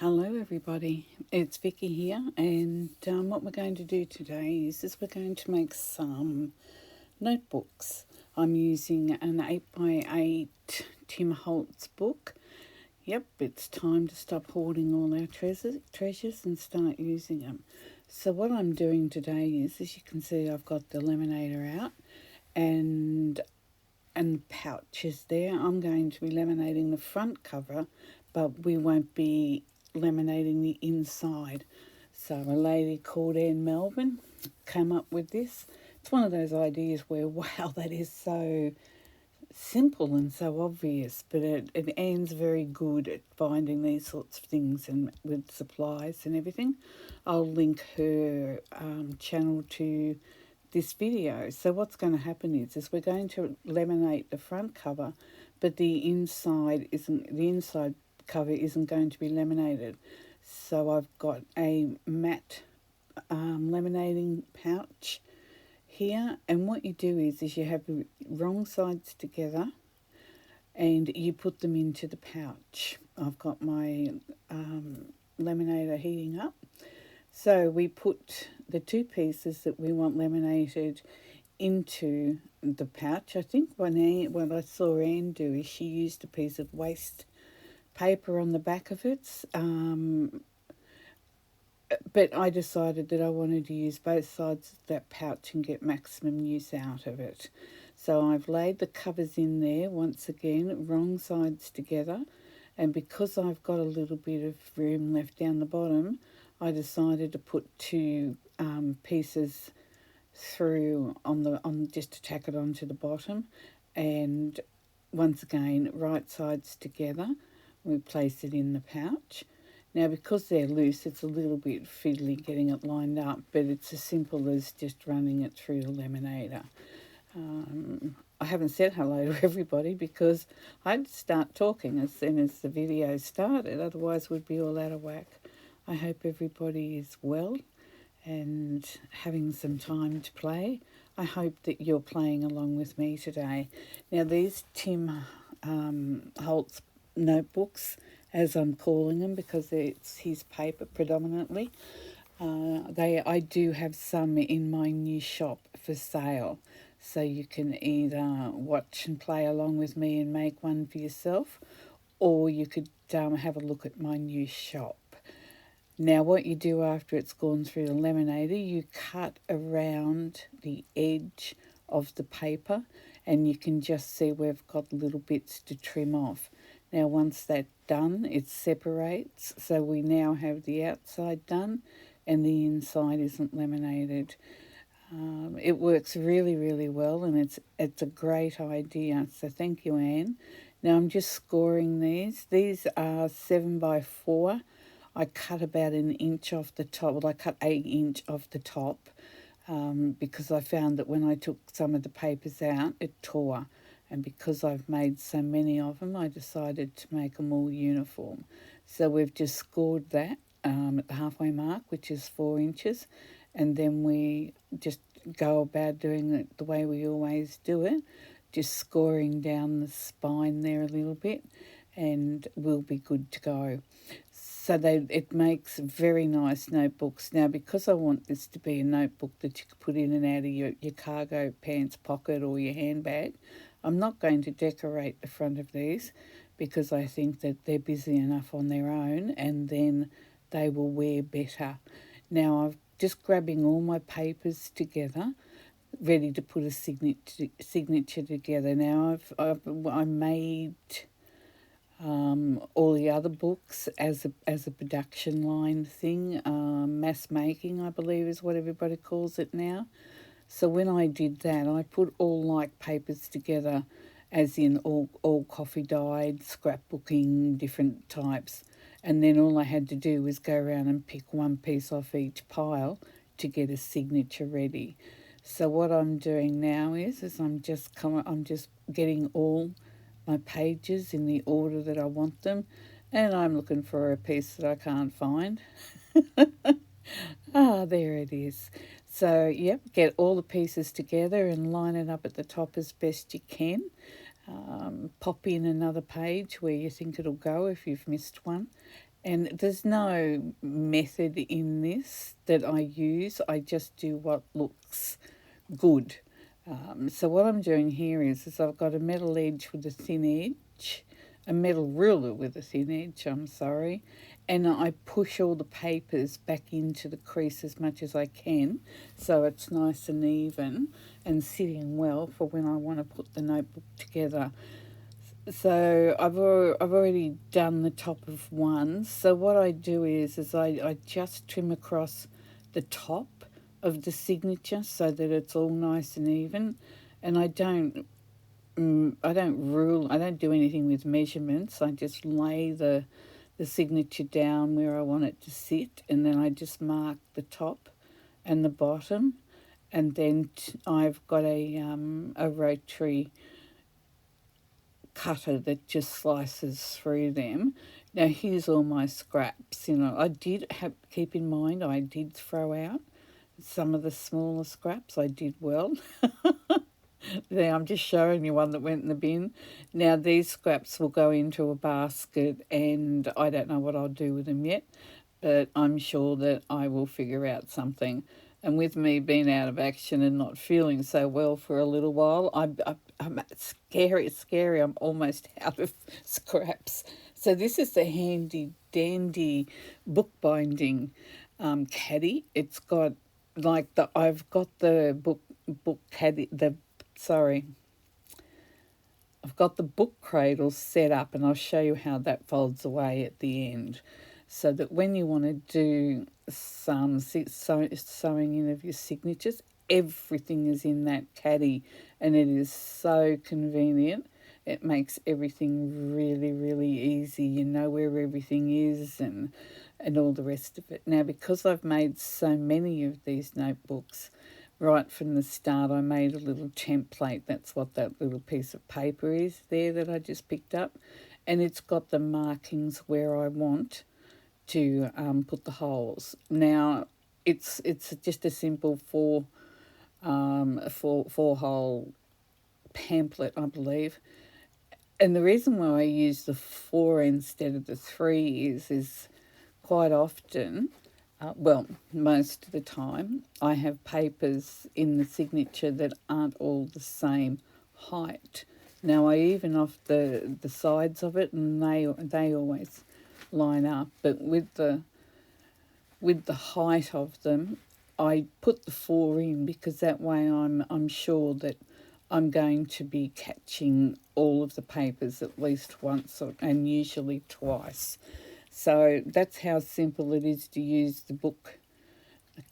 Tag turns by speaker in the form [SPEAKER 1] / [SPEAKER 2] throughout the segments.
[SPEAKER 1] Hello everybody, it's Vicky here, and what we're going to do today is we're going to make some notebooks. I'm using an 8x8 Tim Holtz book. Yep, it's time to stop hoarding all our treasures and start using them. So what I'm doing today is, as you can see, I've got the laminator out and the pouch is there. I'm going to be laminating the front cover, but we won't be laminating the inside. So a lady called Anne Melbourne came up with this. It's one of those ideas where, wow, that is so simple and so obvious, but Anne's very good at finding these sorts of things and with supplies and everything. I'll link her channel to this video. So what's going to happen is we're going to laminate the front cover, but the inside cover isn't going to be laminated. So I've got a matte laminating pouch here, and what you do is you have the wrong sides together and you put them into the pouch. I've got my laminator heating up. So we put the two pieces that we want laminated into the pouch. I think what I saw Anne do is she used a piece of waste paper on the back of it, but I decided that I wanted to use both sides of that pouch and get maximum use out of it. So I've laid the covers in there once again, wrong sides together, and because I've got a little bit of room left down the bottom, I decided to put two pieces through on just to tack it onto the bottom, and once again right sides together. We place it in the pouch. Now, because they're loose, it's a little bit fiddly getting it lined up, but it's as simple as just running it through the laminator. I haven't said hello to everybody because I'd start talking as soon as the video started, otherwise we'd be all out of whack. I hope everybody is well and having some time to play. I hope that you're playing along with me today. Now, these Tim Holtz notebooks, as I'm calling them, because it's his paper predominantly. I do have some in my new shop for sale, so you can either watch and play along with me and make one for yourself, or you could have a look at my new shop. Now, what you do after it's gone through the laminator, you cut around the edge of the paper, and you can just see we've got little bits to trim off. Now, once that's done, it separates, so we now have the outside done and the inside isn't laminated. It works really, really well, and it's a great idea, so thank you, Anne. Now, I'm just scoring these. These are 7x4. I cut about an inch off the top. Well, I cut 1 inch off the top because I found that when I took some of the papers out, it tore. And because I've made so many of them, I decided to make them all uniform. So we've just scored that at the halfway mark, which is 4 inches. And then we just go about doing it the way we always do it, just scoring down the spine there a little bit, and we'll be good to go. So it makes very nice notebooks. Now, because I want this to be a notebook that you could put in and out of your cargo pants pocket or your handbag, I'm not going to decorate the front of these because I think that they're busy enough on their own and then they will wear better. Now, I'm just grabbing all my papers together, ready to put a signature together. Now, I made all the other books as a production line thing. Mass making, I believe, is what everybody calls it now. So when I did that, I put all like papers together, as in all coffee dyed, scrapbooking, different types. And then all I had to do was go around and pick one piece off each pile to get a signature ready. So what I'm doing now is I'm just getting all my pages in the order that I want them, and I'm looking for a piece that I can't find. There it is. So, yep, get all the pieces together and line it up at the top as best you can. Pop in another page where you think it'll go if you've missed one, And there's no method in this that I use. I just do what looks good. So what I'm doing here is I've got a metal edge with a thin edge, a metal ruler with a thin edge, I'm sorry, and I push all the papers back into the crease as much as I can so it's nice and even and sitting well for when I want to put the notebook together. So I've already done the top of one. So what I do is I just trim across the top of the signature so that it's all nice and even, and I don't rule. I don't do anything with measurements. I just lay the signature down where I want it to sit, and then I just mark the top and the bottom, and then I've got a rotary cutter that just slices through them. Now here's all my scraps. You know, I did have keep in mind I did throw out some of the smaller scraps. I did well. There, I'm just showing you one that went in the bin. Now these scraps will go into a basket, and I don't know what I'll do with them yet, but I'm sure that I will figure out something. And with me being out of action and not feeling so well for a little while, I'm scary, it's scary. I'm almost out of scraps. So this is the handy dandy bookbinding caddy. It's got like I've got the book caddy sorry I've got the book cradle set up, and I'll show you how that folds away at the end, so that when you want to do some sewing in of your signatures, everything is in that caddy, and it is so convenient. It makes everything really, really easy. You know where everything is and all the rest of it. Now, because I've made so many of these notebooks, right from the start, I made a little template. That's what that little piece of paper is there that I just picked up. And it's got the markings where I want to put the holes. Now, it's just a simple four hole pamphlet, I believe. And the reason why I use the 4 instead of the 3 is quite often, well, most of the time, I have papers in the signature that aren't all the same height. Now I even off the sides of it, and they always line up. But with the height of them, I put the 4 in because that way I'm sure that I'm going to be catching all of the papers at least once and usually twice. So that's how simple it is to use the book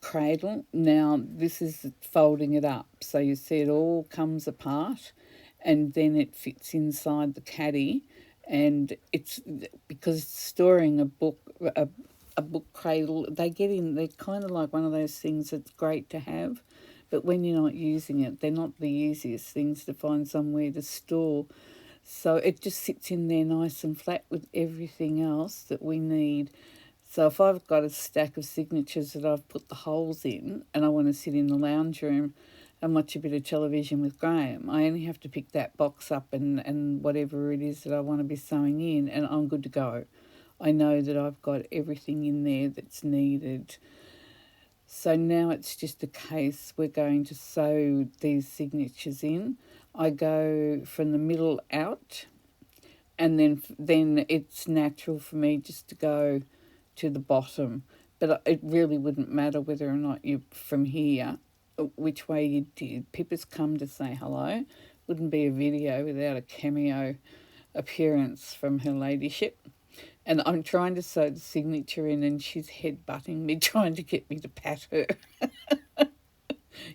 [SPEAKER 1] cradle. Now this is folding it up, so you see it all comes apart, and then it fits inside the caddy. And it's because storing a book, a book cradle, they get in. They're kind of like one of those things that's great to have, but when you're not using it, they're not the easiest things to find somewhere to store. So it just sits in there nice and flat with everything else that we need. So if I've got a stack of signatures that I've put the holes in and I want to sit in the lounge room and watch a bit of television with Graham, I only have to pick that box up and whatever it is that I want to be sewing in, and I'm good to go. I know that I've got everything in there that's needed. So now it's just a case we're going to sew these signatures in. I go from the middle out, and then it's natural for me just to go to the bottom. But it really wouldn't matter whether or not you from here, which way you did. Pippa's come to say hello. Wouldn't be a video without a cameo appearance from her ladyship. And I'm trying to sew the signature in, and she's headbutting me, trying to get me to pat her.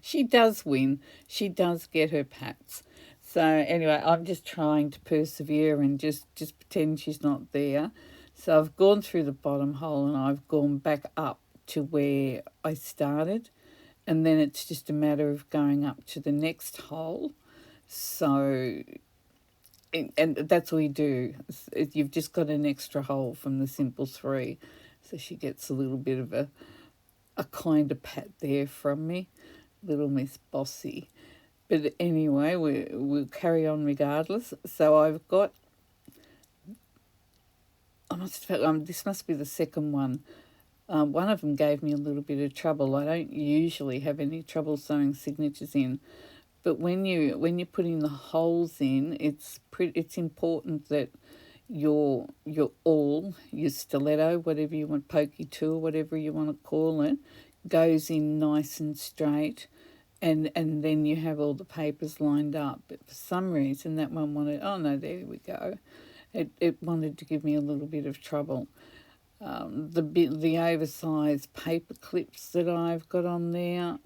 [SPEAKER 1] She does win. She does get her pats. So anyway, I'm just trying to persevere and just pretend she's not there. So I've gone through the bottom hole and I've gone back up to where I started. And then it's just a matter of going up to the next hole. So, and that's all you do. You've just got an extra hole from the simple 3. So she gets a little bit of a kind of pat there from me. Little Miss Bossy. But anyway, we'll carry on regardless. So I've got I must have, this must be the second one. One of them gave me a little bit of trouble. I don't usually have any trouble sewing signatures in, but when you're putting the holes in, it's important that your awl, your stiletto, whatever you want, pokey tool, whatever you want to call it, goes in nice and straight, and then you have all the papers lined up. But for some reason, that one wanted. Oh no, there we go. It wanted to give me a little bit of trouble. The oversized paper clips that I've got on there.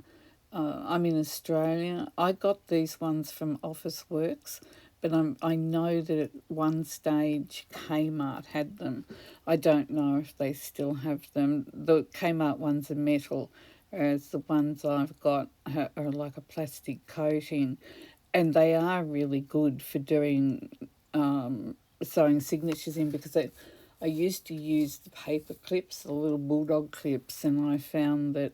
[SPEAKER 1] I'm in Australia. I got these ones from Office Works, but I know that at one stage Kmart had them. I don't know if they still have them. The Kmart ones are metal, whereas the ones I've got are like a plastic coating, and they are really good for doing sewing signatures in, because I used to use the paper clips, the little bulldog clips, and I found that,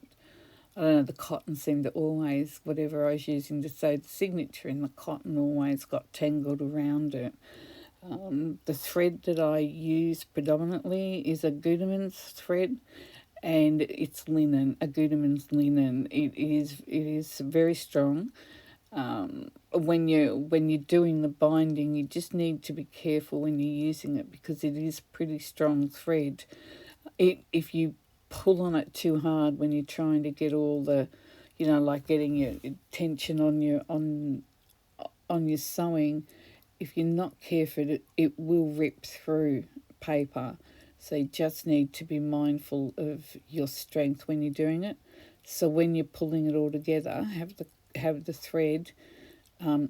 [SPEAKER 1] I don't know, the cotton seemed to always, whatever I was using to sew the signature in, the cotton always got tangled around it. The thread that I use predominantly is a Guterman's thread, and it's linen, a Guterman's linen. It is very strong. When you're doing the binding, you just need to be careful when you're using it, because it is pretty strong thread. If you pull on it too hard when you're trying to get all the, like getting your tension on your sewing, if you're not careful, it will rip through paper. So you just need to be mindful of your strength when you're doing it. So when you're pulling it all together, have the thread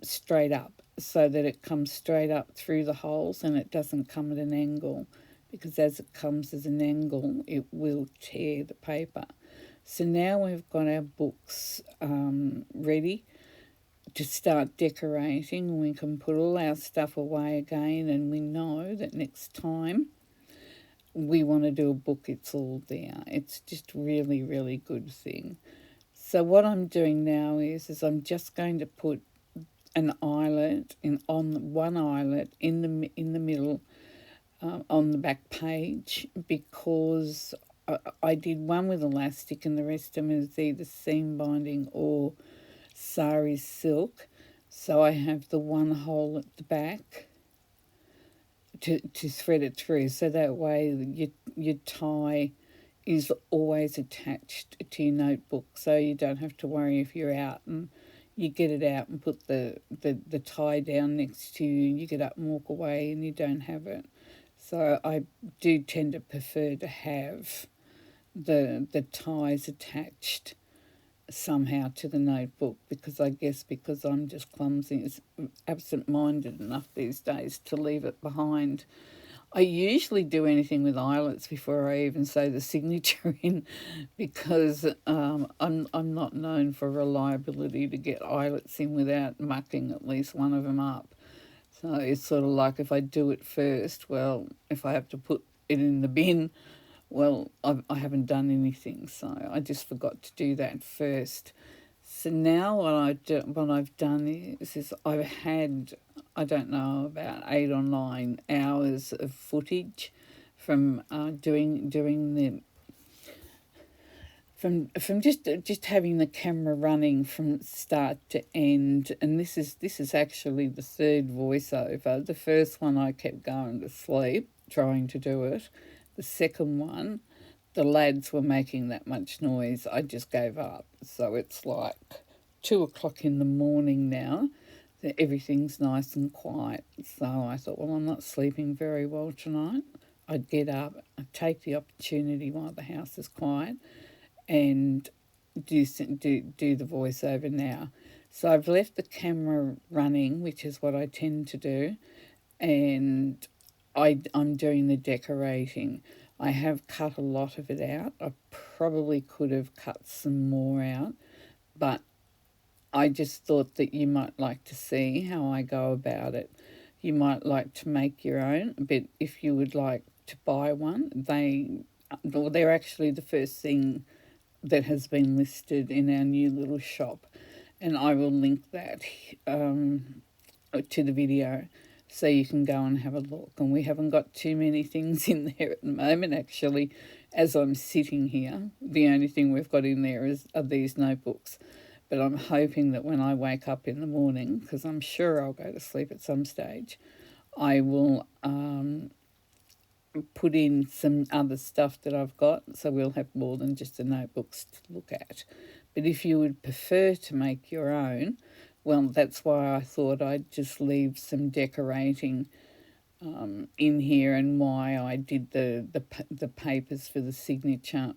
[SPEAKER 1] straight up, so that it comes straight up through the holes and it doesn't come at an angle, because as it comes as an angle, it will tear the paper. So now we've got our books ready to start decorating. We can put all our stuff away again, and we know that next time we want to do a book, it's all there. It's just really, really good thing. So what I'm doing now is I'm just going to put an eyelet on one eyelet in the middle, on the back page, because I did one with elastic and the rest of them is either seam binding or sari silk. So I have the one hole at the back to thread it through, so that way your tie is always attached to your notebook, so you don't have to worry if you're out and you get it out and put the tie down next to you, and you get up and walk away and you don't have it. So I do tend to prefer to have the ties attached somehow to the notebook, because I guess because I'm just clumsy, absent-minded enough these days to leave it behind. I usually do anything with eyelets before I even sew the signature in, because I'm not known for reliability to get eyelets in without mucking at least one of them up. So it's sort of like, if I do it first, well, if I have to put it in the bin, well, I haven't done anything. So I just forgot to do that first. So now what I've done is I've had, I don't know, about 8 or 9 hours of footage from doing the from just having the camera running from start to end. And this is actually the third voiceover. The first one I kept going to sleep trying to do it. The second one, the lads were making that much noise, I just gave up. So it's like 2 o'clock in the morning now. Everything's nice and quiet. So I thought, well, I'm not sleeping very well tonight. I'd get up, I'd take the opportunity while the house is quiet and do the voiceover now. So I've left the camera running, which is what I tend to do, and I'm doing the decorating. I have cut a lot of it out. I probably could have cut some more out, but I just thought that you might like to see how I go about it. You might like to make your own, but if you would like to buy one, they're actually the first thing that has been listed in our new little shop, and I will link that to the video. so you can go and have a look. And we haven't got too many things in there at the moment, actually. As I'm sitting here, the only thing we've got in there are these notebooks. But I'm hoping that when I wake up in the morning, because I'm sure I'll go to sleep at some stage, I will put in some other stuff that I've got, so we'll have more than just the notebooks to look at. But if you would prefer to make your own, well, that's why I thought I'd just leave some decorating in here, and why I did the papers for the signature.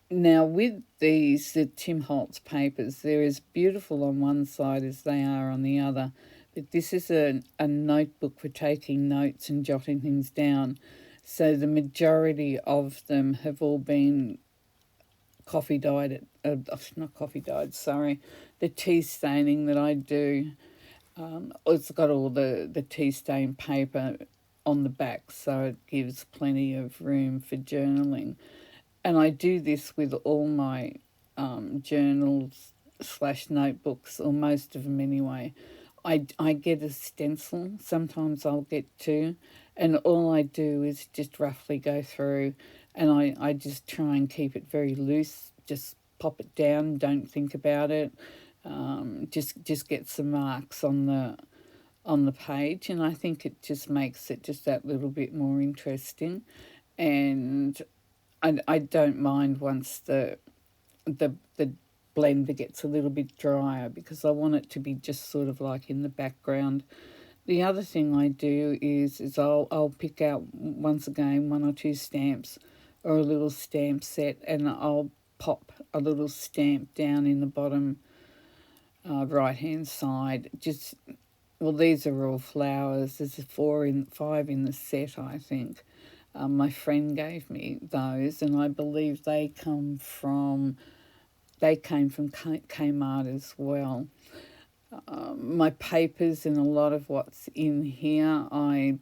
[SPEAKER 1] Now, with the Tim Holtz papers, they're as beautiful on one side as they are on the other. But this is a notebook for taking notes and jotting things down. So the majority of them have all been coffee dyed, not coffee dyed, sorry, the tea staining that I do. It's got all the tea stain paper on the back, so it gives plenty of room for journaling. And I do this with all my journals slash notebooks, or most of them anyway. I get a stencil, sometimes I'll get two, and all I do is just roughly go through, and I just try and keep it very loose, just pop it down, don't think about it, just get some marks on the page, and I think it just makes it just that little bit more interesting. And I don't mind once the blender gets a little bit drier, because I want it to be just sort of like in the background. The other thing I do is I'll pick out once again one or two stamps or a little stamp set, and I'll pop a little stamp down in the bottom right hand side. Just, well, these are all flowers. There's 5 in the set, I think. My friend gave me those, and I believe they came from Kmart as well. My papers and a lot of what's in here I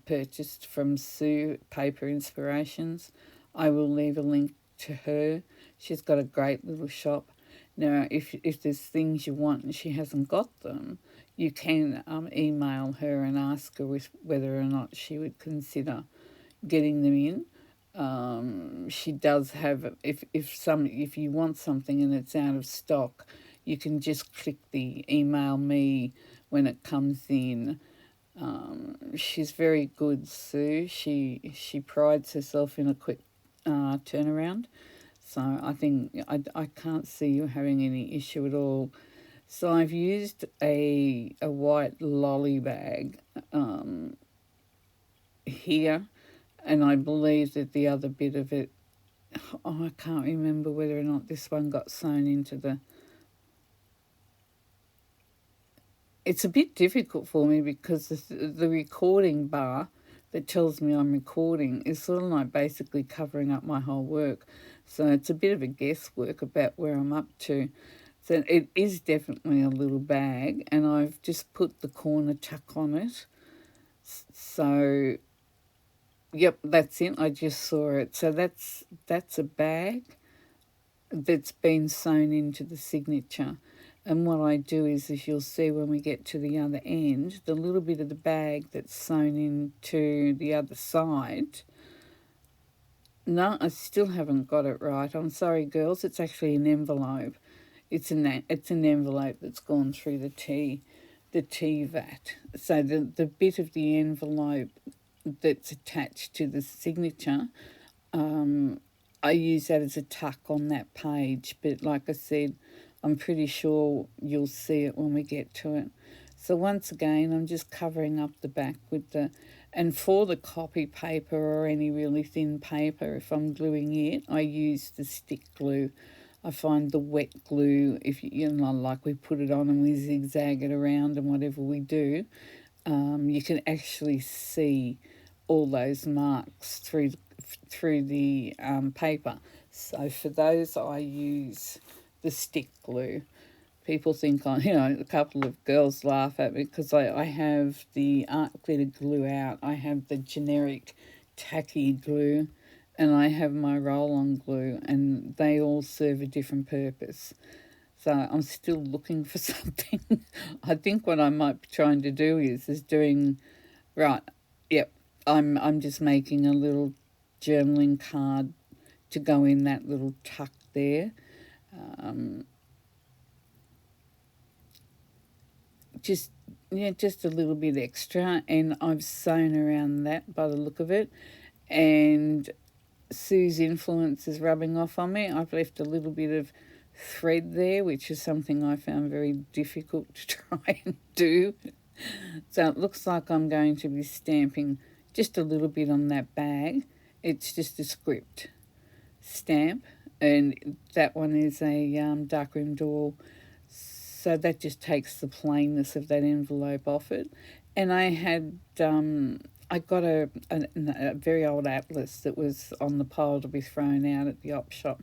[SPEAKER 1] purchased from Sue Paper Inspirations. I will leave a link to her. She's got a great little shop. Now, if there's things you want and she hasn't got them, you can email her and ask her whether or not she would consider getting them in. She does have, if you want something and it's out of stock, you can just click the email me when it comes in. She's very good, Sue. She prides herself in a quick turnaround. So I think I can't see you having any issue at all. So I've used a white lolly bag here, and I believe that the other bit of it, I can't remember whether or not this one got sewn into the... It's a bit difficult for me because the recording bar that tells me I'm recording is sort of like basically covering up my whole work. So it's a bit of a guesswork about where I'm up to. So it is definitely a little bag, and I've just put the corner tuck on it. So, yep, that's it. I just saw it. So that's a bag that's been sewn into the signature. And what I do is you'll see when we get to the other end, the little bit of the bag that's sewn into the other side. No, I still haven't got it right. I'm sorry, girls. It's actually an envelope. It's an envelope that's gone through the tea vat. So the bit of the envelope that's attached to the signature, I use that as a tuck on that page. But like I said, I'm pretty sure you'll see it when we get to it. So once again, I'm just covering up the back with and for the copy paper or any really thin paper, if I'm gluing it, I use the stick glue. I find the wet glue, if like we put it on and we zigzag it around and whatever we do, you can actually see all those marks through the paper. So for those, I use the stick glue. People think a couple of girls laugh at me because I have the art glitter glue out. I have the generic tacky glue, and I have my roll-on glue, and they all serve a different purpose. So I'm still looking for something. I think what I might be trying to do is doing right. Yep, I'm just making a little journaling card to go in that little tuck there. Um, just just a little bit extra, and I've sewn around that by the look of it. And Sue's influence is rubbing off on me. I've left a little bit of thread there, which is something I found very difficult to try and do. So it looks like I'm going to be stamping just a little bit on that bag. It's just a script stamp, and that one is a darkroom door. So that just takes the plainness of that envelope off it. And I got a very old atlas that was on the pile to be thrown out at the op shop.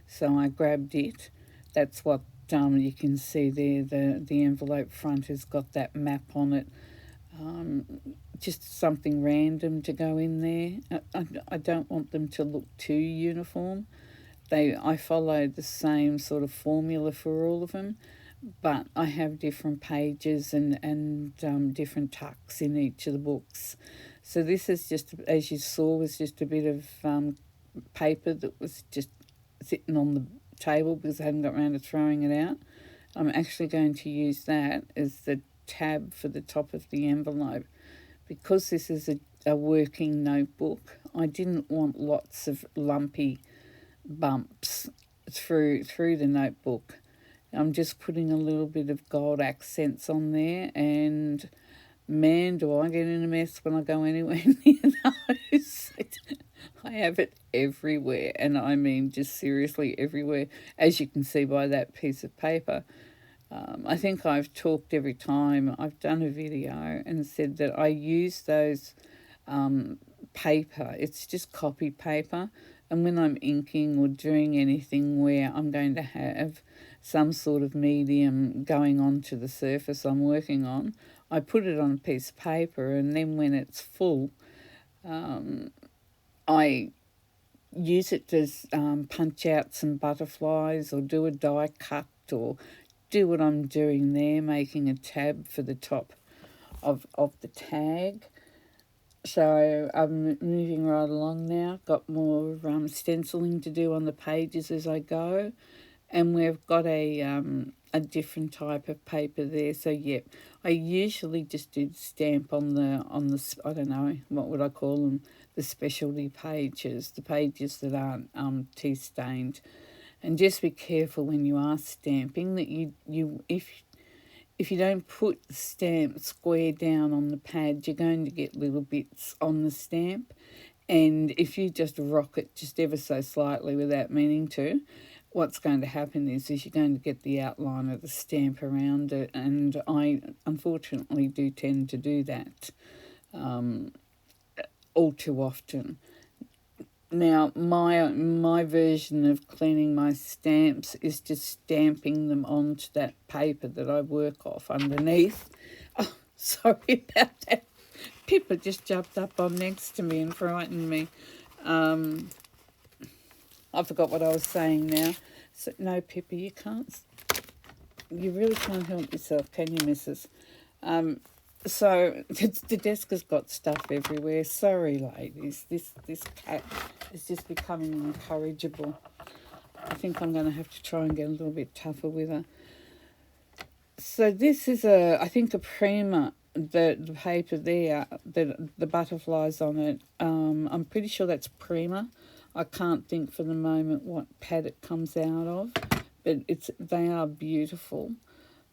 [SPEAKER 1] So I grabbed it. That's what you can see there. The envelope front has got that map on it. Um, just something random to go in there. I don't want them to look too uniform. I follow the same sort of formula for all of them, but I have different pages and different tucks in each of the books. So this is just, as you saw, was just a bit of paper that was just sitting on the table because I hadn't got around to throwing it out. I'm actually going to use that as the tab for the top of the envelope. Because this is a working notebook, I didn't want lots of lumpy bumps through the notebook. I'm just putting a little bit of gold accents on there, and man, do I get in a mess when I go anywhere near those. I have it everywhere, and I mean just seriously everywhere, as you can see by that piece of paper. I think I've talked every time I've done a video and said that I use those paper. It's just copy paper. And when I'm inking or doing anything where I'm going to have some sort of medium going onto the surface I'm working on, I put it on a piece of paper, and then when it's full, I use it to punch out some butterflies or do a die cut or do what I'm doing there, making a tab for the top of the tag. So I'm moving right along now. Got more stenciling to do on the pages as I go, and we've got a different type of paper there. So yep, I usually just do the stamp on the I don't know what would I call them, the specialty pages, the pages that aren't tea stained. And just be careful when you are stamping that you if you don't put the stamp square down on the pad, you're going to get little bits on the stamp. And if you just rock it just ever so slightly without meaning to, what's going to happen is you're going to get the outline of the stamp around it. And I unfortunately do tend to do that all too often. Now, my version of cleaning my stamps is just stamping them onto that paper that I work off underneath. Oh, sorry about that. Pippa just jumped up on next to me and frightened me. I forgot what I was saying now. So, no, Pippa, you really can't help yourself, can you, missus? So the desk has got stuff everywhere. Sorry, ladies. This cat is just becoming incorrigible. I think I'm going to have to try and get a little bit tougher with her. So this is I think a Prima. The paper there, the butterflies on it. I'm pretty sure that's Prima. I can't think for the moment what pad it comes out of, but they are beautiful.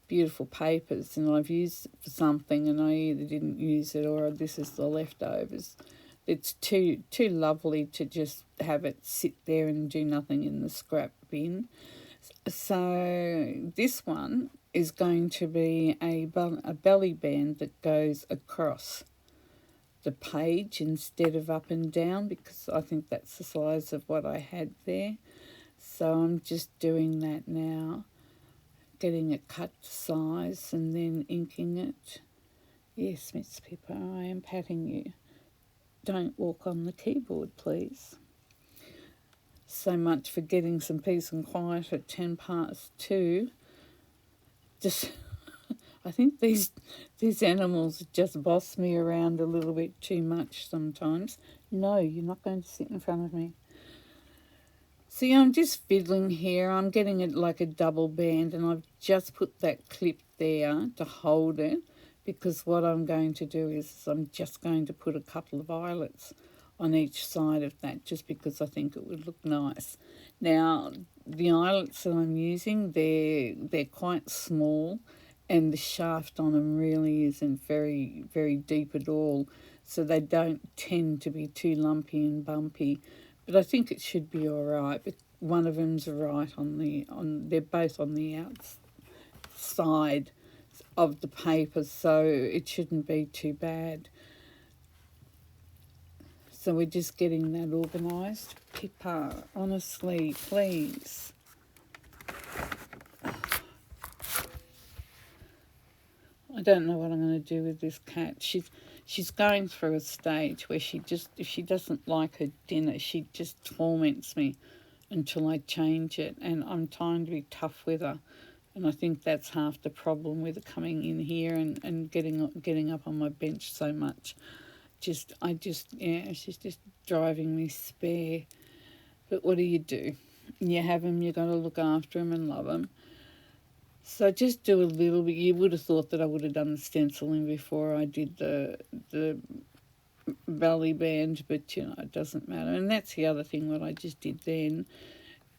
[SPEAKER 1] Beautiful papers, and I've used it for something and I either didn't use it or this is the leftovers. It's too lovely to just have it sit there and do nothing in the scrap bin. So this one is going to be a belly band that goes across the page instead of up and down, because I think that's the size of what I had there. So I'm just doing that now, getting it cut to size and then inking it. Yes, Miss Pippa, I am patting you. Don't walk on the keyboard, please. So much for getting some peace and quiet at 2:10. just I think these animals just boss me around a little bit too much sometimes. No, you're not going to sit in front of me. See, I'm just fiddling here. I'm getting it like a double band, and I've just put that clip there to hold it, because what I'm going to do is I'm just going to put a couple of eyelets on each side of that, just because I think it would look nice. Now, the eyelets that I'm using, they're quite small, and the shaft on them really isn't very, very deep at all, so they don't tend to be too lumpy and bumpy. But I think it should be all right. But one of them's right they're both on the outside of the paper, so it shouldn't be too bad. So we're just getting that organised. Pippa, honestly, please. I don't know what I'm going to do with this cat. She's going through a stage where if she doesn't like her dinner, she just torments me until I change it, and I'm trying to be tough with her. And I think that's half the problem with her coming in here and getting up on my bench so much. She's just driving me spare. But what do? You have them, you got to look after them and love them. So just do a little bit. You would have thought that I would have done the stenciling before I did the belly band, but it doesn't matter. And that's the other thing what I just did then.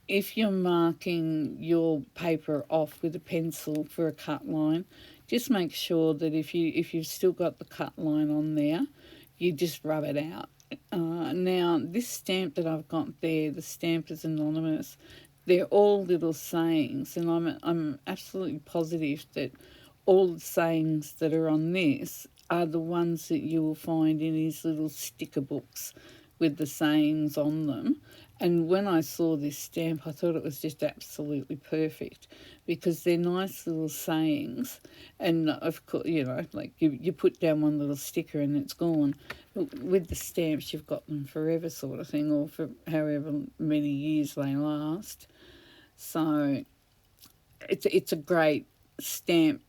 [SPEAKER 1] If you're marking your paper off with a pencil for a cut line, just make sure that if you've still got the cut line on there, you just rub it out. Now, this stamp that I've got there, the stamp is anonymous. They're all little sayings, and I'm absolutely positive that all the sayings that are on this are the ones that you will find in his little sticker books with the sayings on them. And when I saw this stamp, I thought it was just absolutely perfect, because they're nice little sayings. And of course, like you put down one little sticker and it's gone. But with the stamps, you've got them forever, sort of thing, or for however many years they last. So it's a great stamp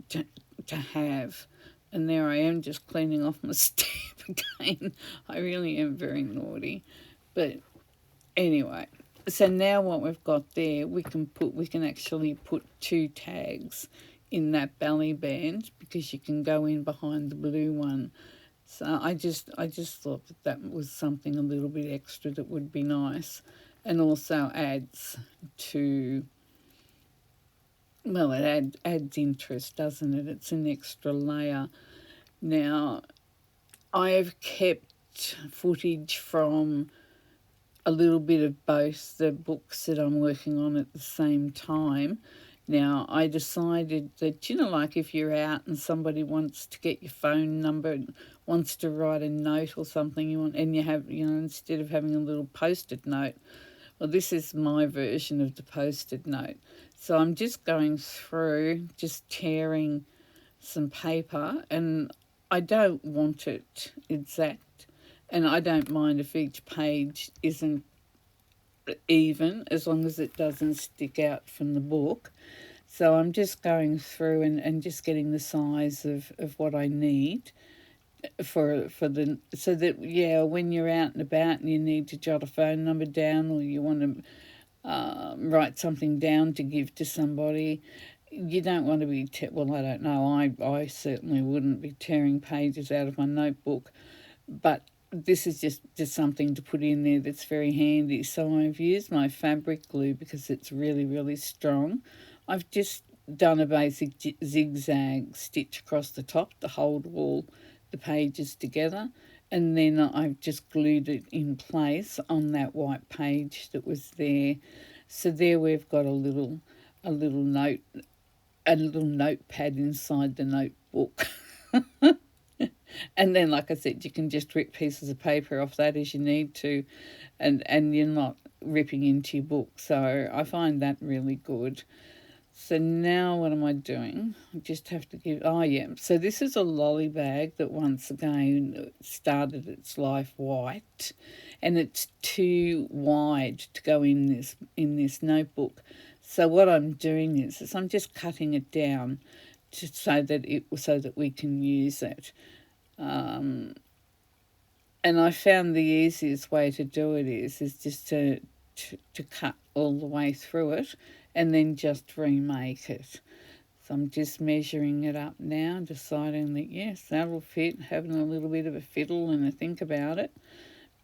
[SPEAKER 1] to have. And there I am, just cleaning off my stamp again. I really am very naughty. But anyway, so now what we've got there, we can actually put 2 tags in that belly band, because you can go in behind the blue one. So I just thought that was something a little bit extra that would be nice, and also adds to, well, it adds interest, doesn't it? It's an extra layer. Now, I have kept footage from a little bit of both the books that I'm working on at the same time. Now, I decided that, like if you're out and somebody wants to get your phone number and wants to write a note or something, and you have, instead of having a little post-it note, well, this is my version of the post-it note. So I'm just going through, just tearing some paper, and I don't want it exact. And I don't mind if each page isn't even, as long as it doesn't stick out from the book. So I'm just going through and just getting the size of what I need so that, when you're out and about and you need to jot a phone number down, or you want to write something down to give to somebody, you don't want to be, I don't know, I certainly wouldn't be tearing pages out of my notebook, but this is just something to put in there that's very handy. So I've used my fabric glue because it's really, really strong. I've just done a basic zigzag stitch across the top to hold all the pages together, and then I've just glued it in place on that white page that was there. So there we've got a little notepad inside the notebook. And then, like I said, you can just rip pieces of paper off that as you need to, and you're not ripping into your book. So I find that really good. So now what am I doing? I just have to so this is a lolly bag that once again started its life white, and it's too wide to go in this notebook. So what I'm doing is I'm just cutting it down so that we can use it. And I found the easiest way to do it is just to cut all the way through it and then just remake it. So I'm just measuring it up now, deciding that yes, that'll fit, having a little bit of a fiddle and a think about it,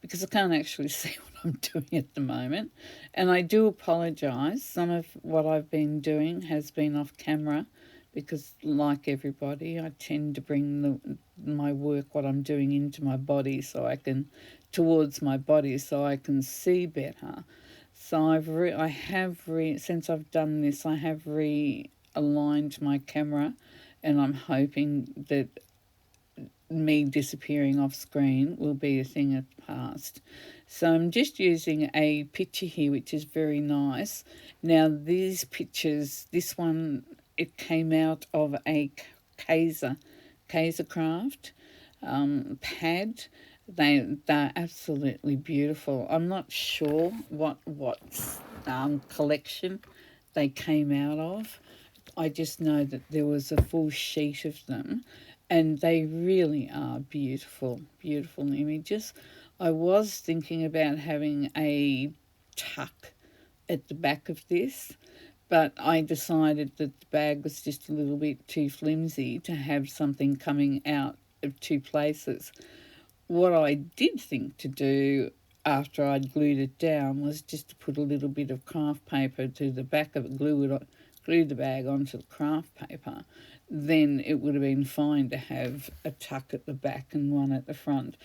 [SPEAKER 1] because I can't actually see what I'm doing at the moment. And I do apologise. Some of what I've been doing has been off camera because, like everybody, I tend to bring my work, what I'm doing, into my body towards my body so I can see better. So since I've done this, I have realigned my camera, and I'm hoping that me disappearing off screen will be a thing of the past. So I'm just using a picture here, which is very nice. Now these pictures, this one, it came out of a Kaiser Craft pad. They're absolutely beautiful. I'm not sure what collection they came out of. I just know that there was a full sheet of them, and they really are beautiful, beautiful images. I was thinking about having a tuck at the back of this, but I decided that the bag was just a little bit too flimsy to have something coming out of two places. What I did think to do after I'd glued it down was just to put a little bit of craft paper to the back of it, glue the bag onto the craft paper. Then it would have been fine to have a tuck at the back and one at the front.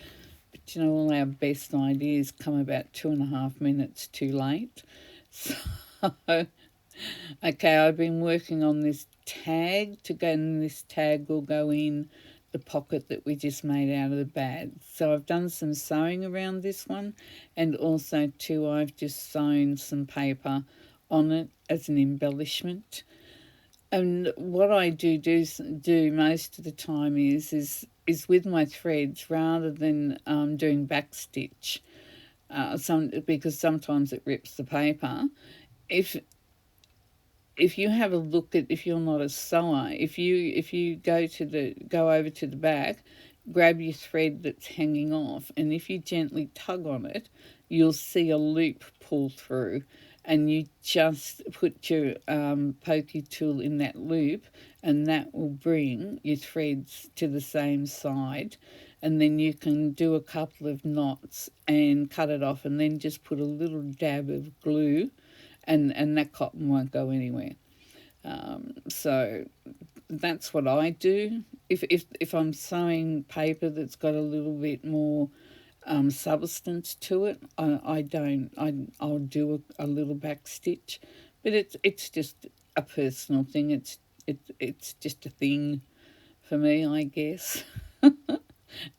[SPEAKER 1] But you know, all our best ideas come about 2.5 minutes too late. So, okay, I've been working on this tag and this tag will go in the pocket that we just made out of the bag. So I've done some sewing around this one, and also too I've just sewn some paper on it as an embellishment. And what I do most of the time is with my threads, rather than doing backstitch, because sometimes it rips the paper. If you have a look at, if you're not a sewer, if you go over to the back, grab your thread that's hanging off, and if you gently tug on it, you'll see a loop pull through, and you just put your pokey tool in that loop, and that will bring your threads to the same side, and then you can do a couple of knots and cut it off, and then just put a little dab of glue, and that cotton won't go anywhere. So that's what I do. If I'm sewing paper that's got a little bit more substance to it, I'll do a little back stitch, but it's just a personal thing. It's just a thing for me, I guess.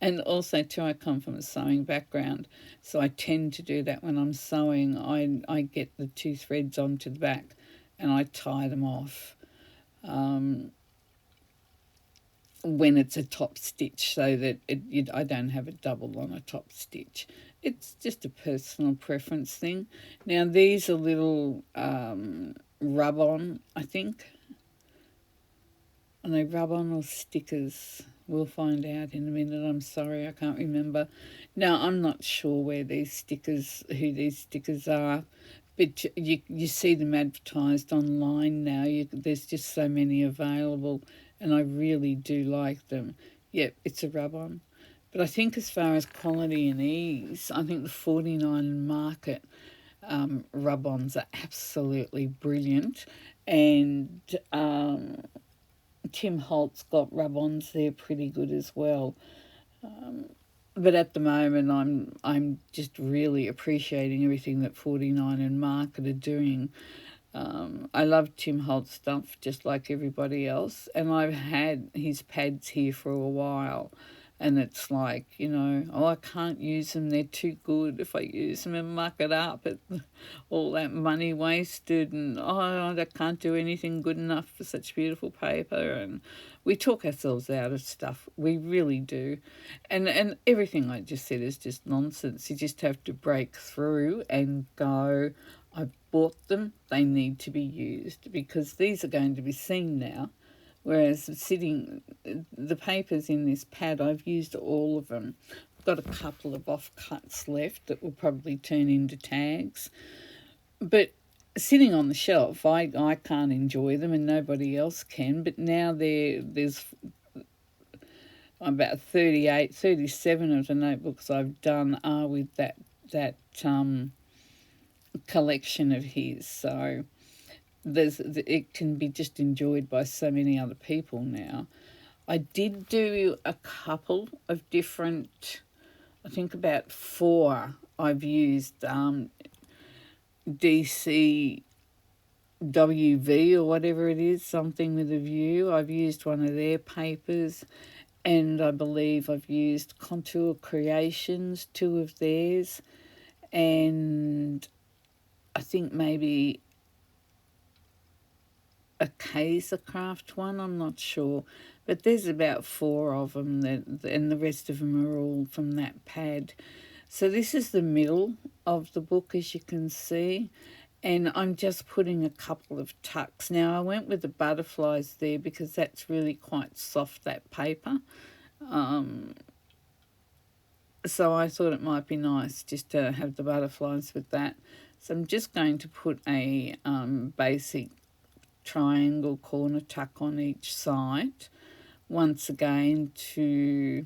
[SPEAKER 1] And also too, I come from a sewing background, so I tend to do that when I'm sewing. I get the two threads onto the back and I tie them off when it's a top stitch, so that I don't have a double on a top stitch. It's just a personal preference thing. Now these are little rub-on, I think. Are they rub-on or stickers? We'll find out in a minute. I'm sorry, I can't remember. Now, I'm not sure who these stickers are, but you see them advertised online now. There's just so many available, and I really do like them. Yep, it's a rub-on. But I think as far as quality and ease, I think the 49 Market rub-ons are absolutely brilliant. And Tim Holt's got rub-ons, they're pretty good as well. But at the moment, I'm just really appreciating everything that 49 and Market are doing. I love Tim Holt's stuff, just like everybody else, and I've had his pads here for a while. And it's like, oh, I can't use them, they're too good. If I use them and muck it up, all that money wasted, and oh, I can't do anything good enough for such beautiful paper. And we talk ourselves out of stuff, we really do. And everything I just said is just nonsense. You just have to break through and go, I bought them, they need to be used, because these are going to be seen now. Whereas the papers in this pad, I've used all of them. I've got a couple of offcuts left that will probably turn into tags. But sitting on the shelf, I can't enjoy them and nobody else can. But now there's about 38, 37 of the notebooks I've done are with that collection of his. So it can be just enjoyed by so many other people now. I did do a couple of different, I think about 4 I've used DCWV or whatever it is, something with a view. I've used one of their papers, and I believe I've used Contour Creations, 2 of theirs, and I think maybe a Kaiser Craft one, I'm not sure. But there's about 4 of them, and the rest of them are all from that pad. So this is the middle of the book, as you can see, and I'm just putting a couple of tucks. Now, I went with the butterflies there because that's really quite soft, that paper. So I thought it might be nice just to have the butterflies with that. So I'm just going to put a basic triangle corner tuck on each side, once again, to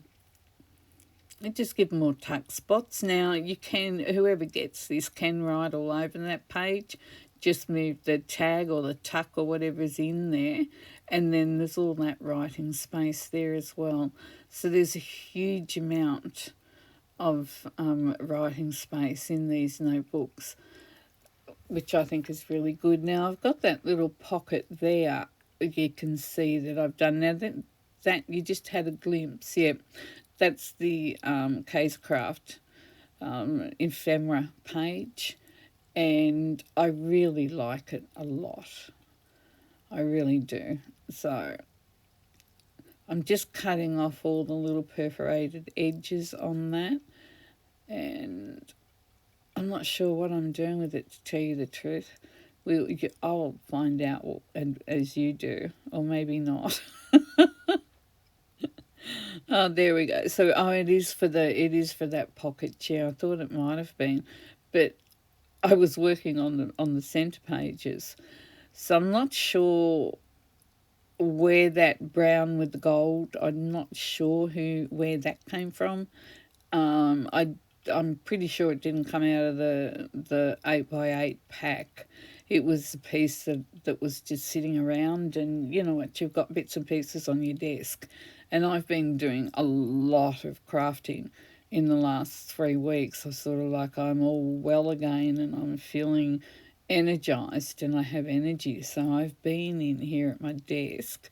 [SPEAKER 1] just give more tuck spots. Now you can, whoever gets this can write all over that page, just move the tag or the tuck or whatever's in there, and then there's all that writing space there as well. So there's a huge amount of writing space in these notebooks, which I think is really good. Now I've got that little pocket there, you can see that I've done. Now that you just had a glimpse, yeah, that's the Casecraft ephemera page, and I really like it a lot. I really do. So I'm just cutting off all the little perforated edges on that, and I'm not sure what I'm doing with it, to tell you the truth. I'll find out, and as you do, or maybe not. Oh, there we go. So, it is for that pocket chair. I thought it might have been, but I was working on the centre pages, so I'm not sure where that brown with the gold. I'm not sure where that came from. I'm pretty sure it didn't come out of the 8x8 pack. It was a piece that was just sitting around, and you know what, you've got bits and pieces on your desk. And I've been doing a lot of crafting in the last 3 weeks. I sort of like, I'm all well again and I'm feeling energized and I have energy. So I've been in here at my desk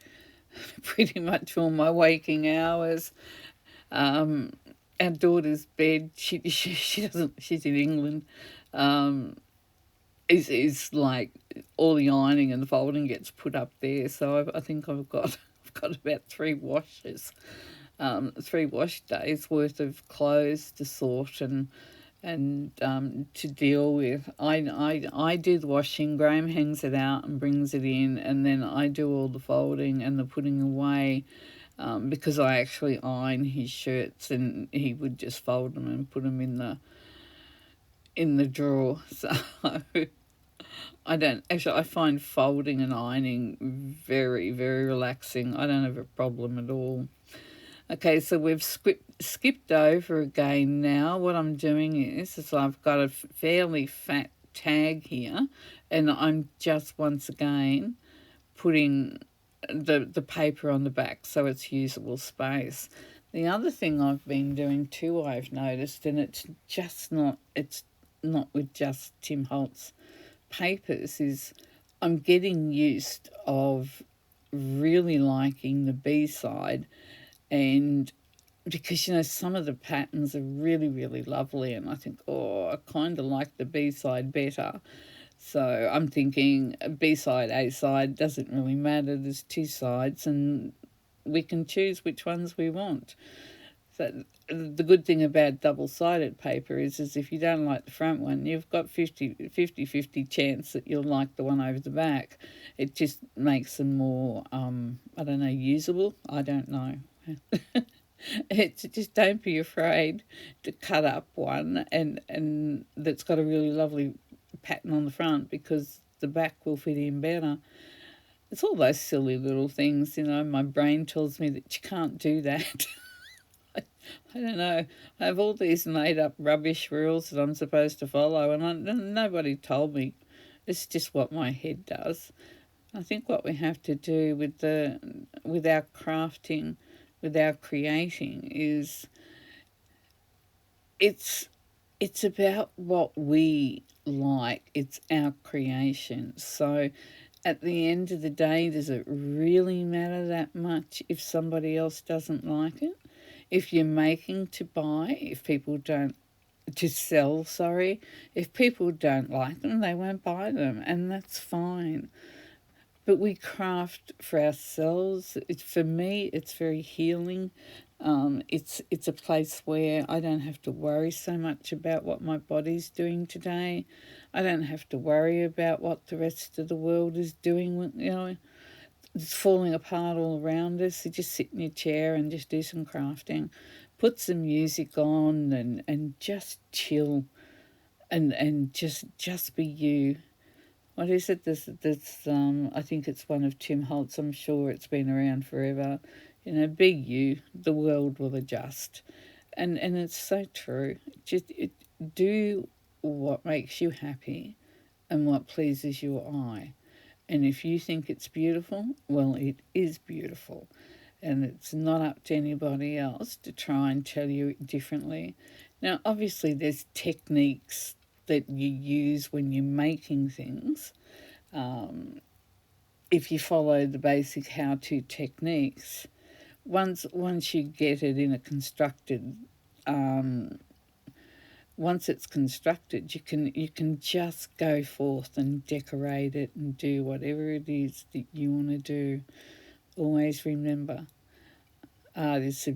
[SPEAKER 1] pretty much all my waking hours. Our daughter's bed, she doesn't, she's in England, is like all the ironing and the folding gets put up there. So I think I've got about 3 washes, 3 wash days worth of clothes to sort and to deal with. I do the washing. Graham hangs it out and brings it in, and then I do all the folding and the putting away. Because I actually iron his shirts, and he would just fold them and put them in the drawer. So I find folding and ironing very, very relaxing. I don't have a problem at all. Okay, so we've skipped over again now. What I'm doing is I've got a fairly fat tag here, and I'm just once again putting the paper on the back so it's usable space. The other thing I've been doing too, I've noticed, and it's not with just Tim Holtz papers, is I'm getting used of really liking the B-side and because, some of the patterns are really, really lovely, and I think, oh, I kind of like the B-side better. So I'm thinking B-side, A-side, doesn't really matter. There's two sides, and we can choose which ones we want. So the good thing about double-sided paper is if you don't like the front one, you've got 50 chance that you'll like the one over the back. It just makes them more, I don't know, usable. I don't know. It's just, don't be afraid to cut up one and that's got a really lovely pattern on the front, because the back will fit in better. It's all those silly little things, my brain tells me that you can't do that. I don't know. I have all these made up rubbish rules that I'm supposed to follow, and nobody told me. It's just what my head does. I think what we have to do with our crafting, with our creating, is it's about what we like. It's our creation. So at the end of the day, does it really matter that much if somebody else doesn't like it? If you're making to buy, if people don't, to sell, sorry, if people don't like them, they won't buy them, and that's fine. But we craft for ourselves. For me, it's very healing. It's a place where I don't have to worry so much about what my body's doing today. I don't have to worry about what the rest of the world is doing. It's falling apart all around us. You just sit in your chair and just do some crafting, put some music on, and just chill, and just be you. What is it? This I think it's one of Tim Holtz. I'm sure it's been around forever. Be you. The world will adjust, and it's so true. Do what makes you happy, and what pleases your eye. And if you think it's beautiful, well, it is beautiful. And it's not up to anybody else to try and tell you differently. Now, obviously, there's techniques that you use when you're making things. If you follow the basic how-to techniques, once you get it in a constructed, once it's constructed, you can just go forth and decorate it and do whatever it is that you want to do. Always remember, art is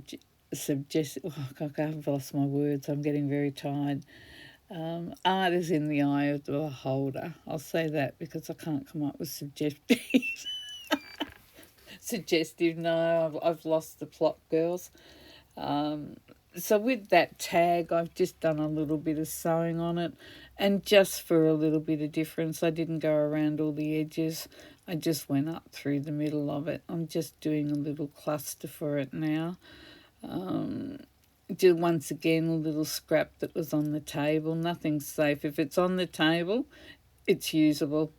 [SPEAKER 1] subjective. Oh, God, I've lost my words. I'm getting very tired. Art is in the eye of the beholder. I'll say that because I can't come up with subjective. Suggestive. No, I've lost the plot, girls. So with that tag, I've just done a little bit of sewing on it, and just for a little bit of difference, I didn't go around all the edges. I just went up through the middle of it. I'm just doing a little cluster for it now. Do once again a little scrap that was on the table. Nothing's safe. If it's on the table, it's usable.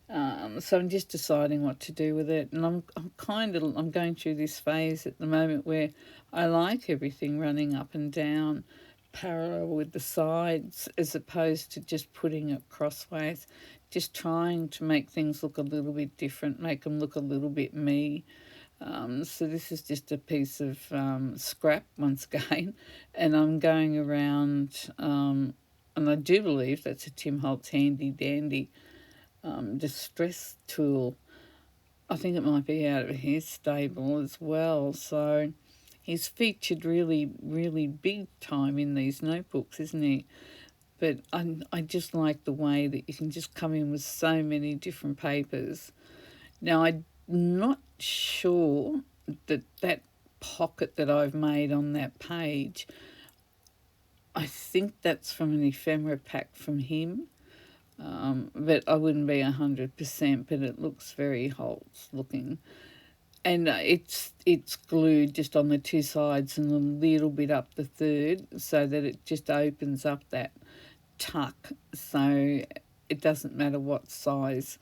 [SPEAKER 1] So I'm just deciding what to do with it, and I'm going through this phase at the moment where I like everything running up and down parallel with the sides, as opposed to just putting it crossways. Just trying to make things look a little bit different, make them look a little bit me. So this is just a piece of scrap once again, and I'm going around, and I do believe that's a Tim Holtz handy dandy distress tool. I think it might be out of his stable as well. So he's featured really, really big time in these notebooks, isn't he? But I just like the way that you can just come in with so many different papers. Now, I'm not sure that pocket that I've made on that page, I think that's from an ephemera pack from him. But I wouldn't be 100%, but it looks very Holtz looking. And it's glued just on the two sides and a little bit up the third, so that it just opens up that tuck, so it doesn't matter what size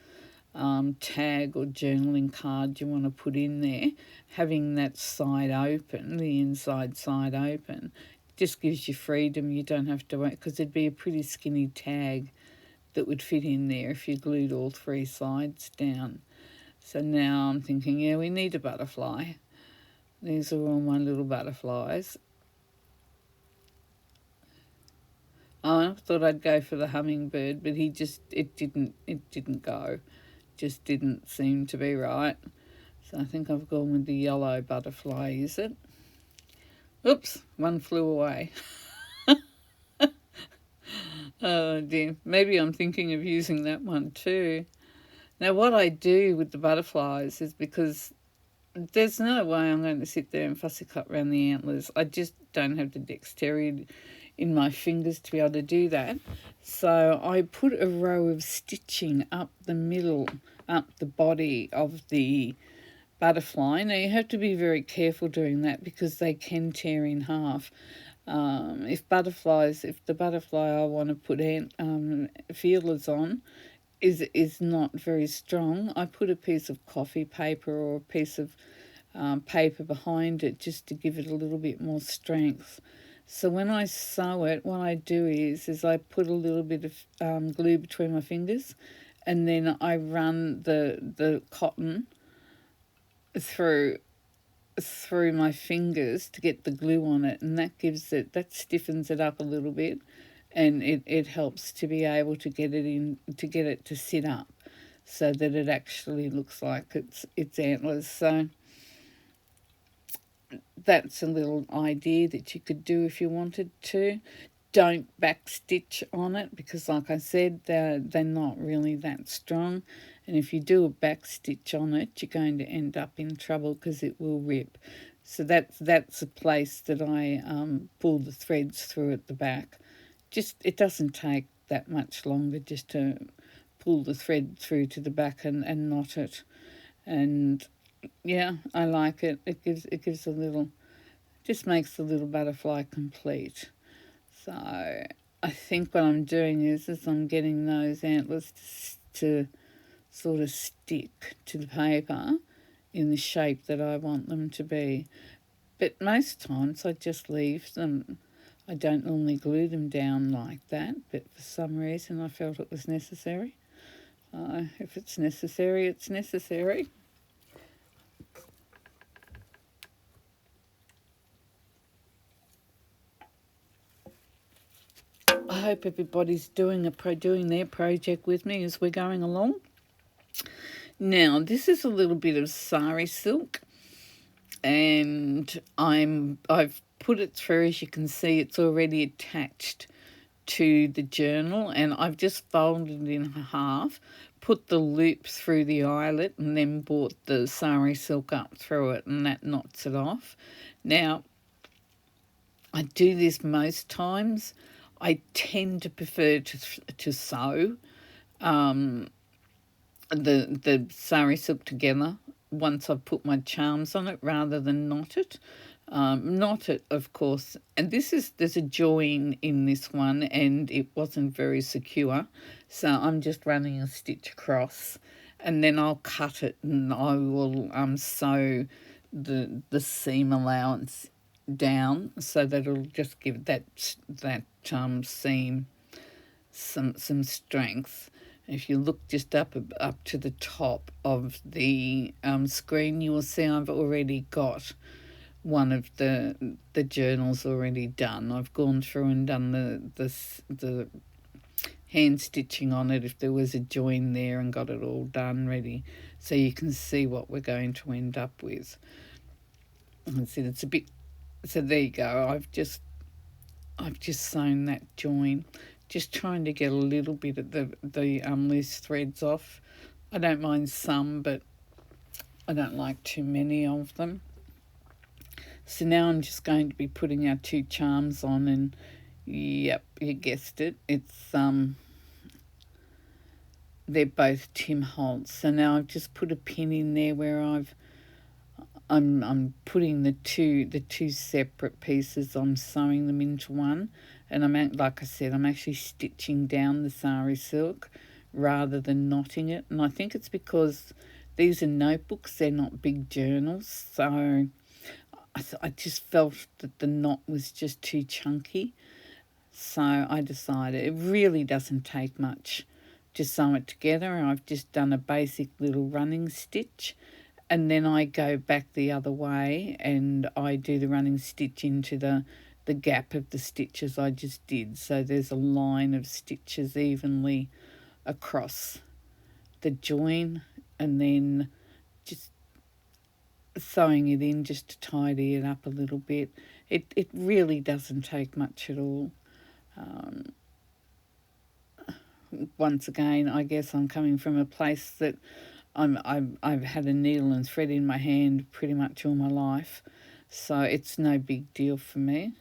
[SPEAKER 1] tag or journaling card you want to put in there. Having that side open, the inside side open, just gives you freedom. You don't have to wait, because it'd be a pretty skinny tag that would fit in there if you glued all three sides down. So now I'm thinking, yeah, we need a butterfly. These are all my little butterflies. Oh, I thought I'd go for the hummingbird, but it didn't go. Just didn't seem to be right. So I think I've gone with the yellow butterfly, is it? Oops, one flew away. Oh dear, maybe I'm thinking of using that one too. Now what I do with the butterflies is, because there's no way I'm going to sit there and fussy cut around the antlers. I just don't have the dexterity in my fingers to be able to do that. So I put a row of stitching up the middle, up the body of the butterfly. Now you have to be very careful doing that because they can tear in half. If the butterfly I want to put feelers on is not very strong, I put a piece of coffee paper or a piece of paper behind it just to give it a little bit more strength. So when I sew it, what I do is I put a little bit of glue between my fingers, and then I run the cotton through my fingers to get the glue on it, and that stiffens it up a little bit, and it helps to be able to get it to sit up so that it actually looks like it's antlers. So that's a little idea that you could do if you wanted to. Don't backstitch on it because, like I said, they're not really that strong. And if you do a backstitch on it, you're going to end up in trouble because it will rip. So that's a place that I pull the threads through at the back. It doesn't take that much longer just to pull the thread through to the back and knot it. And yeah, I like it. It gives a little, just makes the little butterfly complete. So I think what I'm doing is I'm getting those antlers to sort of stick to the paper in the shape that I want them to be. But most times I just leave them. I don't normally glue them down like that, but for some reason I felt it was necessary. If it's necessary, it's necessary. I hope everybody's doing their project with me as we're going along. Now, this is a little bit of sari silk, and I've put it through. As you can see, it's already attached to the journal, and I've just folded it in half, put the loop through the eyelet, and then brought the sari silk up through it, and that knots it off. Now, I do this most times. I tend to prefer to sew the sari silk together once I've put my charms on it rather than knot it. Knot it, of course, and there's a join in this one, and it wasn't very secure, so I'm just running a stitch across, and then I'll cut it, and I will sew the seam allowance down so that it'll just give that seam some strength. If you look just up to the top of the screen, you will see I've already got one of the journals already done. I've gone through and done the hand stitching on it if there was a join there, and got it all done ready, so you can see what we're going to end up with. And see, it's a bit. So there you go. I've just sewn that join, just trying to get a little bit of the loose threads off. I don't mind some, but I don't like too many of them. So now I'm just going to be putting our two charms on, and yep, you guessed it. It's they're both Tim Holtz. So now I've just put a pin in there where I'm putting the two separate pieces. I'm sewing them into one, and like I said, I'm actually stitching down the sari silk rather than knotting it. And I think it's because these are notebooks; they're not big journals. So I just felt that the knot was just too chunky. So I decided it really doesn't take much to sew it together. I've just done a basic little running stitch, and then I go back the other way and I do the running stitch into the gap of the stitches I just did. So there's a line of stitches evenly across the join, and then just sewing it in just to tidy it up a little bit. It really doesn't take much at all. Once again, I guess I'm coming from a place that I've had a needle and thread in my hand pretty much all my life, so it's no big deal for me.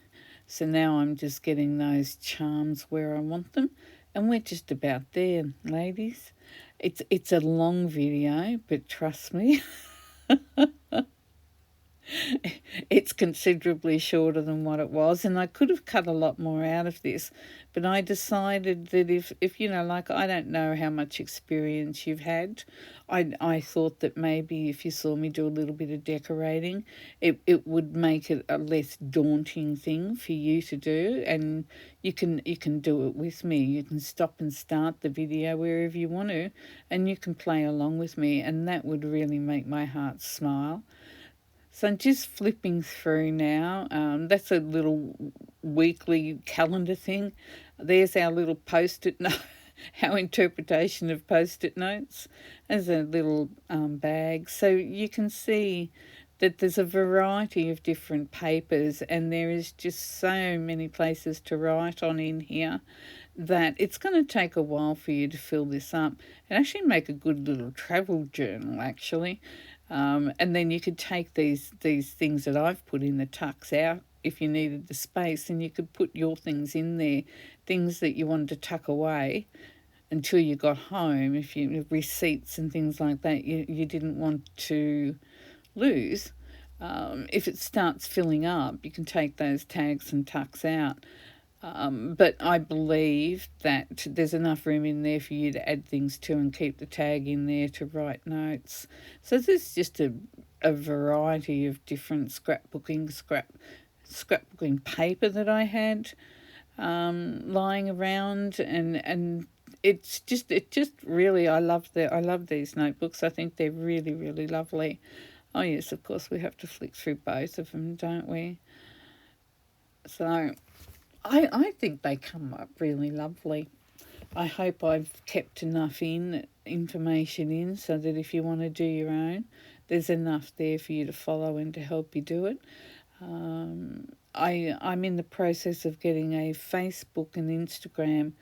[SPEAKER 1] So now I'm just getting those charms where I want them, and we're just about there, ladies. It's a long video, but trust me, it's considerably shorter than what it was, and I could have cut a lot more out of this, but I decided that if you know, like, I don't know how much experience you've had. I thought that maybe if you saw me do a little bit of decorating, it would make it a less daunting thing for you to do, and you can do it with me. You can stop and start the video wherever you want to, and you can play along with me, and that would really make my heart smile. So I'm just flipping through now. That's a little weekly calendar thing. There's our little post-it note, our interpretation of post-it notes as a little bag. So you can see that there's a variety of different papers, and there is just so many places to write on in here that it's going to take a while for you to fill this up and actually make a good little travel journal, actually. And then you could take these things that I've put in the tucks out if you needed the space, and you could put your things in there, things that you wanted to tuck away until you got home, if you receipts and things like that you didn't want to lose. If it starts filling up, you can take those tags and tucks out. But I believe that there's enough room in there for you to add things to and keep the tag in there to write notes. So there's just a variety of different scrapbooking paper that I had lying around, and it just really, I love these notebooks. I think they're really, really lovely. Oh yes, of course we have to flick through both of them, don't we? So I think they come up really lovely. I hope I've kept enough information in so that if you want to do your own, there's enough there for you to follow and to help you do it. I'm in the process of getting a Facebook and Instagram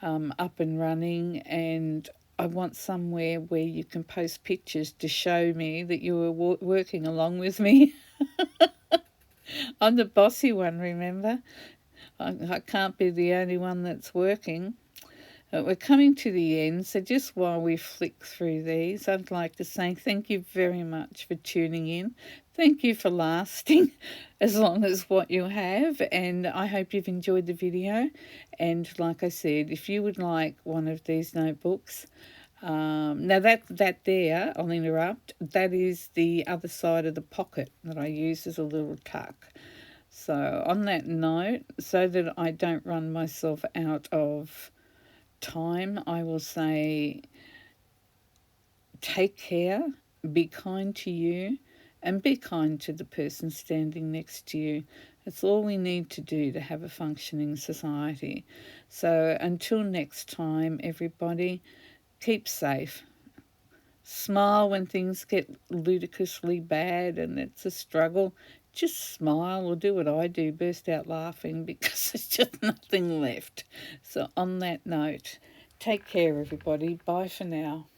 [SPEAKER 1] up and running, and I want somewhere where you can post pictures to show me that you were working along with me. I'm the bossy one, remember? I can't be the only one that's working. But we're coming to the end, so just while we flick through these, I'd like to say thank you very much for tuning in. Thank you for lasting as long as what you have, and I hope you've enjoyed the video. And like I said, if you would like one of these notebooks, now that there, I'll interrupt, that is the other side of the pocket that I use as a little tuck. So on that note, so that I don't run myself out of time, I will say take care, be kind to you, and be kind to the person standing next to you. That's all we need to do to have a functioning society. So until next time, everybody, keep safe. Smile when things get ludicrously bad and it's a struggle. Just smile, or do what I do, burst out laughing, because there's just nothing left. So on that note, take care, everybody. Bye for now.